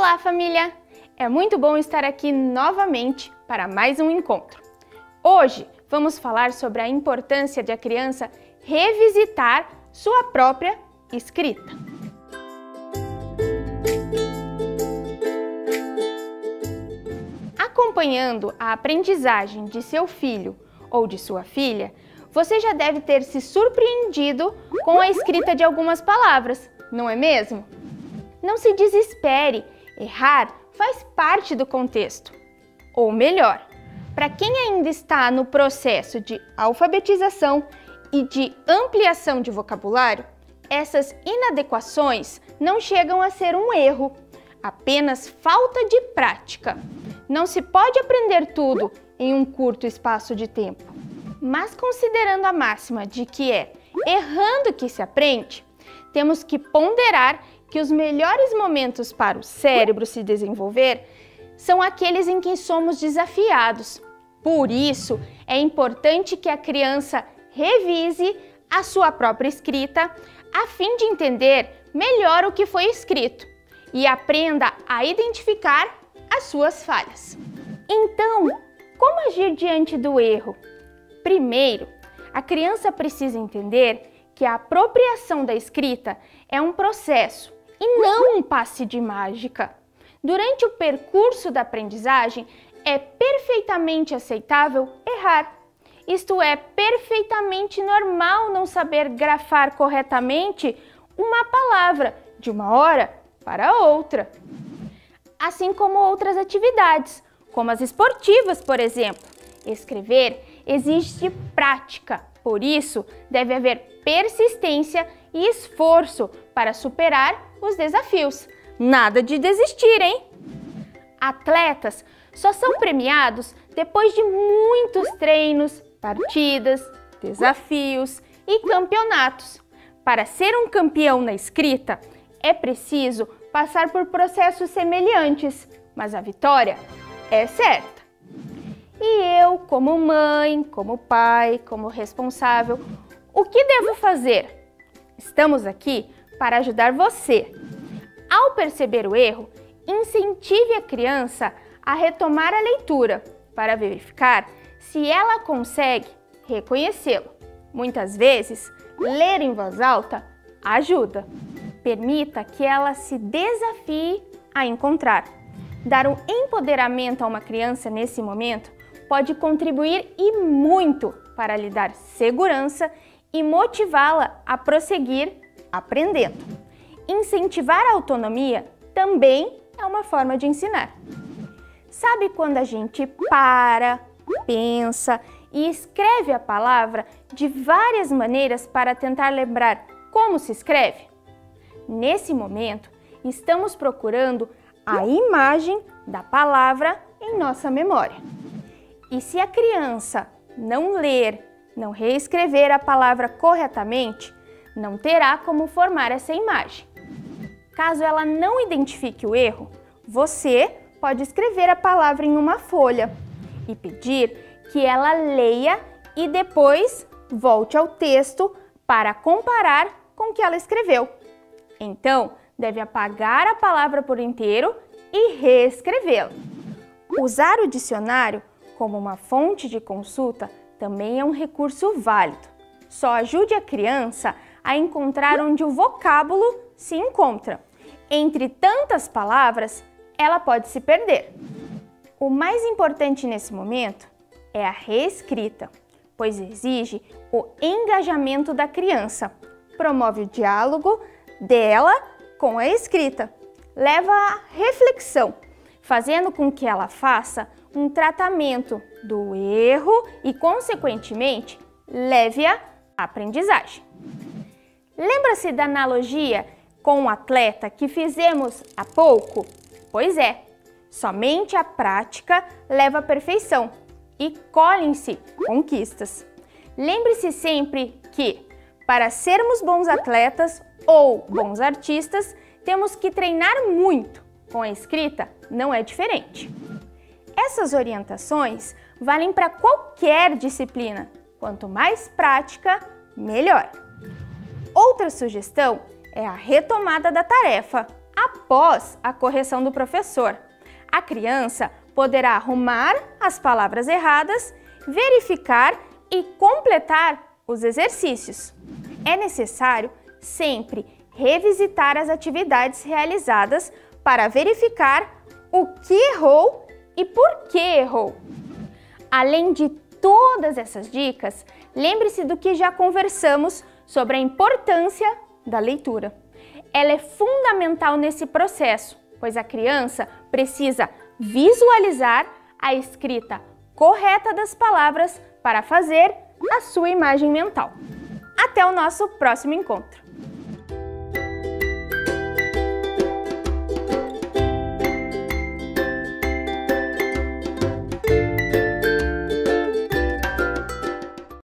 Olá, família! É muito bom estar aqui novamente para mais um encontro. Hoje vamos falar sobre a importância de a criança revisitar sua própria escrita. Acompanhando a aprendizagem de seu filho ou de sua filha, você já deve ter se surpreendido com a escrita de algumas palavras, não é mesmo? Não se desespere, errar faz parte do contexto. Ou melhor, para quem ainda está no processo de alfabetização e de ampliação de vocabulário, essas inadequações não chegam a ser um erro, apenas falta de prática. Não se pode aprender tudo em um curto espaço de tempo. Mas considerando a máxima de que é errando que se aprende, temos que ponderar que os melhores momentos para o cérebro se desenvolver são aqueles em que somos desafiados. Por isso, é importante que a criança revise a sua própria escrita a fim de entender melhor o que foi escrito e aprenda a identificar as suas falhas. Então, como agir diante do erro? Primeiro, a criança precisa entender que a apropriação da escrita é um processo e não um passe de mágica. Durante o percurso da aprendizagem, é perfeitamente aceitável errar. Isto é, perfeitamente normal não saber grafar corretamente uma palavra de uma hora para outra. Assim como outras atividades, como as esportivas, por exemplo. Escrever exige prática, por isso deve haver persistência e esforço para superar os desafios. Nada de desistir, hein? Atletas só são premiados depois de muitos treinos, partidas, desafios e campeonatos. Para ser um campeão na escrita, é preciso passar por processos semelhantes, mas a vitória é certa. E eu, como mãe, como pai, como responsável, o que devo fazer? Estamos aqui para ajudar você. Ao perceber o erro, incentive a criança a retomar a leitura para verificar se ela consegue reconhecê-lo. Muitas vezes, ler em voz alta ajuda. Permita que ela se desafie a encontrar. Dar um empoderamento a uma criança nesse momento pode contribuir e muito para lhe dar segurança e motivá-la a prosseguir aprendendo. Incentivar a autonomia também é uma forma de ensinar. Sabe quando a gente para, pensa e escreve a palavra de várias maneiras para tentar lembrar como se escreve? Nesse momento, estamos procurando a imagem da palavra em nossa memória. E se a criança não ler, não reescrever a palavra corretamente, não terá como formar essa imagem. Caso ela não identifique o erro, você pode escrever a palavra em uma folha e pedir que ela leia e depois volte ao texto para comparar com o que ela escreveu. Então, deve apagar a palavra por inteiro e reescrevê-la. Usar o dicionário como uma fonte de consulta também é um recurso válido. Só ajude a criança a encontrar onde o vocábulo se encontra. Entre tantas palavras, ela pode se perder. O mais importante nesse momento é a reescrita, pois exige o engajamento da criança, promove o diálogo dela com a escrita, leva à reflexão, fazendo com que ela faça um tratamento do erro e, consequentemente, leve-a à aprendizagem. Lembra-se da analogia com o atleta que fizemos há pouco? Pois é, somente a prática leva à perfeição e colhem-se conquistas. Lembre-se sempre que, para sermos bons atletas ou bons artistas, temos que treinar muito. Com a escrita, não é diferente. Essas orientações valem para qualquer disciplina. Quanto mais prática, melhor. Outra sugestão é a retomada da tarefa após a correção do professor. A criança poderá arrumar as palavras erradas, verificar e completar os exercícios. É necessário sempre revisitar as atividades realizadas para verificar o que errou e por que errou. Além de todas essas dicas, lembre-se do que já conversamos sobre a importância da leitura. Ela é fundamental nesse processo, pois a criança precisa visualizar a escrita correta das palavras para fazer a sua imagem mental. Até o nosso próximo encontro!